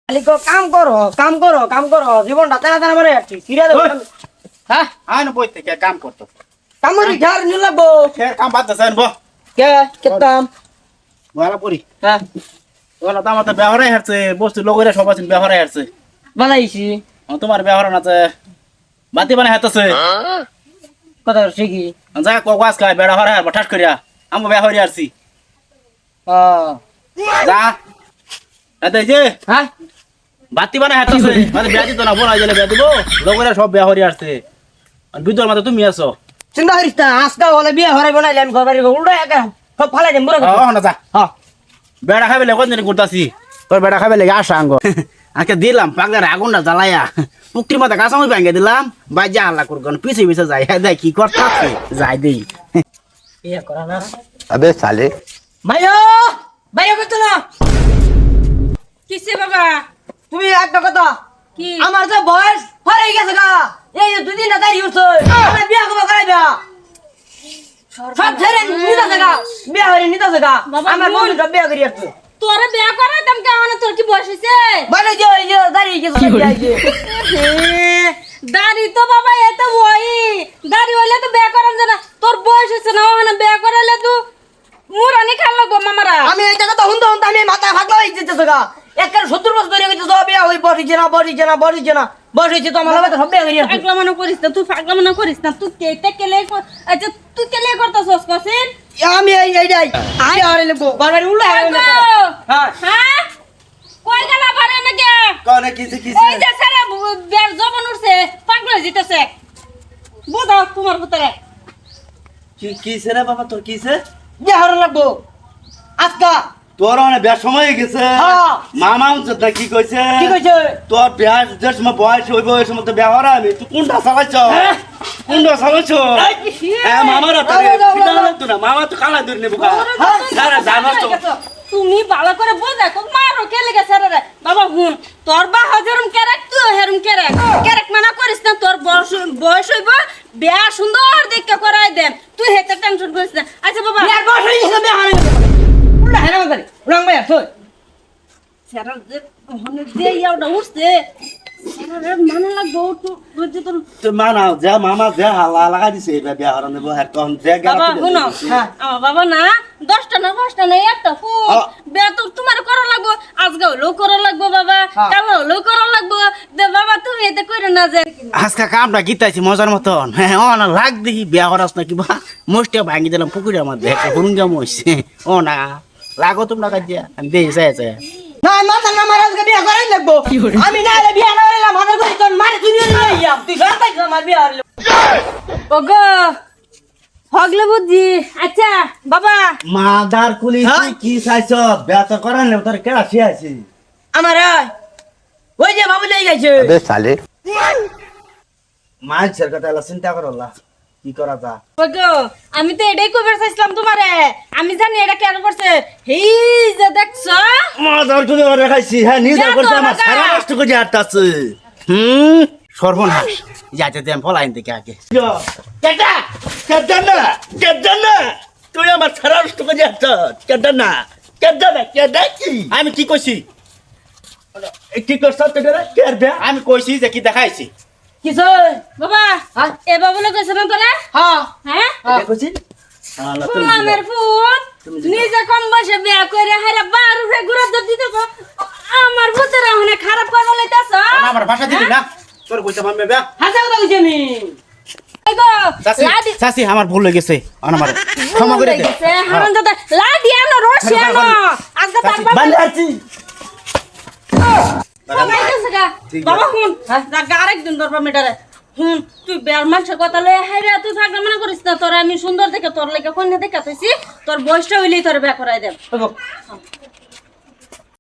খালি কাম করো কাম করো কাম করো জীবনটা তেনা তেনা মারে যাচ্ছি ফিরে দেবো হ্যাঁ আইন বই থেকে কাম করতো কামড়ি ঝাড় নিয়ে লাগবো ফের কাম বাদ দেন বো কে কে কাম বলা পড়ি হ্যাঁ বলা তো আমার তো ব্যবহারই হারছে বস্তু লোকেরা সব আছেন ব্যবহারই হারছে বানাইছি তোমার ব্যবহার না বাতি বানাই হাতেছে কথা শিখি যা কাজ খায় বেড়া হরে হারবা ঠাস করিয়া আমি ব্যবহারই হারছি যা এতে যে হ্যাঁ বাতি বানাই হাতেছে মানে বিয়া দিত না বলা গেলে বিয়া দিব লোকেরা সব ব্যবহারই হারছে বিদ্যুর মাথা তুমি আছো চিন্তা করিস না আজকাল হলে বিয়ে হরে বানাইলে আমি ঘর বাড়ি উল্টো একা সব ফালাই দেন বুড়ো না যা হ্যাঁ বেড়া খাবে লেগে কোন করতাছি তোর বেড়া খাবে লেগে আসা আঙ্গ আজকে দিলাম পাগলার আগুনটা জ্বালাইয়া পুকুরির মাথা কাঁচা মই ভেঙে দিলাম বাই যা আল্লাহ করবেন পিছে পিছে যাই হ্যাঁ দেখ কি করতে যাই দেই বিয়ে করা না अबे साले ভাইও ভাইও করতো না কিসে বাবা তুমি একটা কথা কি আমার যে বয়স হয়ে গেছে গা এই যে দুদিন না দাঁড়িয়ে উঠছে আমার বিয়ে কবে করাইবা সব ছেড়ে নিতেছে গা বিয়ে হয়ে নিতেছে গা বাবা, আমার বোন। বন্ধুটা বিয়ে করি আসছে তোরে বিয়া করাইতাম কেমন তোর কি বয়স হয়েছে বলে যে ওই যে দাঁড়িয়ে গেছে বিয়ে হয়েছে দাড়ি তো বাবা এত ওই দাড়ি হইলে তো বিয়া করান জানা তোর বয়স হয়েছে না ওখানে বিয়া করাইলে তো মুরানি খাল লাগবো মামারা আমি এই জায়গা তখন তখন আমি মাথা ফাঁকলা হয়ে যেতেছে গা একটা 70 বছর ধরে গেছে সব বিয়ে হয়ে বসেছে না বসেছে না বসেছে না বসেছে তো আমার লাগে সব বিয়ে করি আসছে পাগলা মনে করিস না তুই পাগলা মনে করিস না তুই কেটে কেলে আচ্ছা তুই কেলে করতাছস কসিন আমি এইটাই আয় আরে লেবো বাড়ি উল্টা হ্যাঁ হ্যাঁ কই গেলা বারে নাকি কনে কিছে ওই যে সারা বের জবন উঠছে পাগলা জিতেছে বুঝাও তোমার ভিতরে কিছে রে বাবা তোর কিছে বিয়ে হরে লাগবো আজকা তোর অনেক বিয়ার সময় হয়ে গেছে হ্যাঁ। মামা উঞ্চত না কি কইছে কি কইছে তোর বিয়ার যে সময় বয়স হইব ওই সময় তো বিয়া হরা আমি তুই কোনটা চালাইছ কোনটা চালাইছ হ্যাঁ মামারা তো না মামা তো কালা দূর নেবো সারা জানো তো তুমি ভালো করে বোঝা কো মারো কে লেগে সারা রে বাবা হুন তোর বা হাজারম ক্যারেক তুই হেরম ক্যারেক ক্যারেক মানা করিস না তোর বয়স হইব বিয়া সুন্দর দেখে করাই দেন তুই হেতে টেনশন করিস না আচ্ছা বাবা বিয়ার বয়স হয়ে গেছে বিয়ে হরে উল্টা হেরা মারি উলাং ভাই আসো সারা যে ওখানে যে ইয়াওটা উঠছে সারা রে মানে লাগবো তো বুঝছি তোর তো মানাও যা মামা যা হালা লাগা দিছে এবার বিয়া হরা নেবো হ্যাঁ কম যে বাবা শুনো আমার বাবা না 10টা না 5টা না একটা ফুল বিয়া তো তোমার করা লাগবো আজকে হলো করা লাগবো বাবা কাল হলো করা লাগবো দে বাবা তুমি এতে কইরো না যে আজকে কামটা গীতাইছি মজার মতন হ্যাঁ ও না লাগ দেখি বিয়া হরাস না কিবা মোস্টে ভাঙি দিলাম পুকুরের মধ্যে একটা হুরুঙ্গা মইছে ও না লাগো তোমরা কাজিয়া আমি দেই চাই না মাথা না মারা আজকে বিয়ে করাই লাগবো আমি না হলে বিয়ে না হলে মাথা করি তোর মারে তুই নিয়ে যাম তুই সব পাইছ আমার বিয়ে হরে ওগো হগলে বুঝি আচ্ছা বাবা মাদার কুলি তুই কি চাইছ বিয়া তো করান না তোর কেডা শিয়াছি আমার ওই যে বাবু লেগে গেছে अबे साले মাছের কথা চিন্তা করলা কি করা যা ওগো আমি তো এটাই কইবার চাইছিলাম তোমারে আমি জানি এটা কেন করছে হেই যে দেখছো মাদার কুলি ওরে খাইছি হ্যাঁ নিজে করছে আমার সারা নষ্ট করে হাঁটতাছে সর্বনাশ যাতে দেন ফলাইন থেকে আগে কেডা কেডা না তুই আমার সারা নষ্ট করে হাঁটতাছ কেডা না কেডা কি আমি কি কইছি কি করছ তোরা কেডা আমি কইছি যে কি দেখাইছি কিসে বাবা হ্যাঁ? এ বাবুলে কইছ না তোরা হ্যাঁ হ্যাঁ কইছি ফুলামের ফুট নিজে কম বসে বিয়া করে হারা বার উঠে ঘুরে দিতে তো আমার ভিতরে হনে খারাপ করে লইতাছ আমার ভাষা দিবি না তোর কইতে মানবে বে হাসা কথা কইছি আমি গো চাচি লাডি চাচি আমার ভুল হয়ে গেছে আমার ক্ষমা করে দে হারান দাদা লাডি আনো রশি আনো আজকে তারপর বান্ধে আছি সবাই গেছে গা বাবা হুন যা আরেকদিন দরবার মিটারে হুন তুই বের মানুষের কথা লয়ে হাইরা তুই থাকলে মনে করিস না তোর আমি সুন্দর দেখে তোর লেগে কন্যা দেখা তুইছি তোর বয়সটা হইলেই তোর বিয়া করাই দেব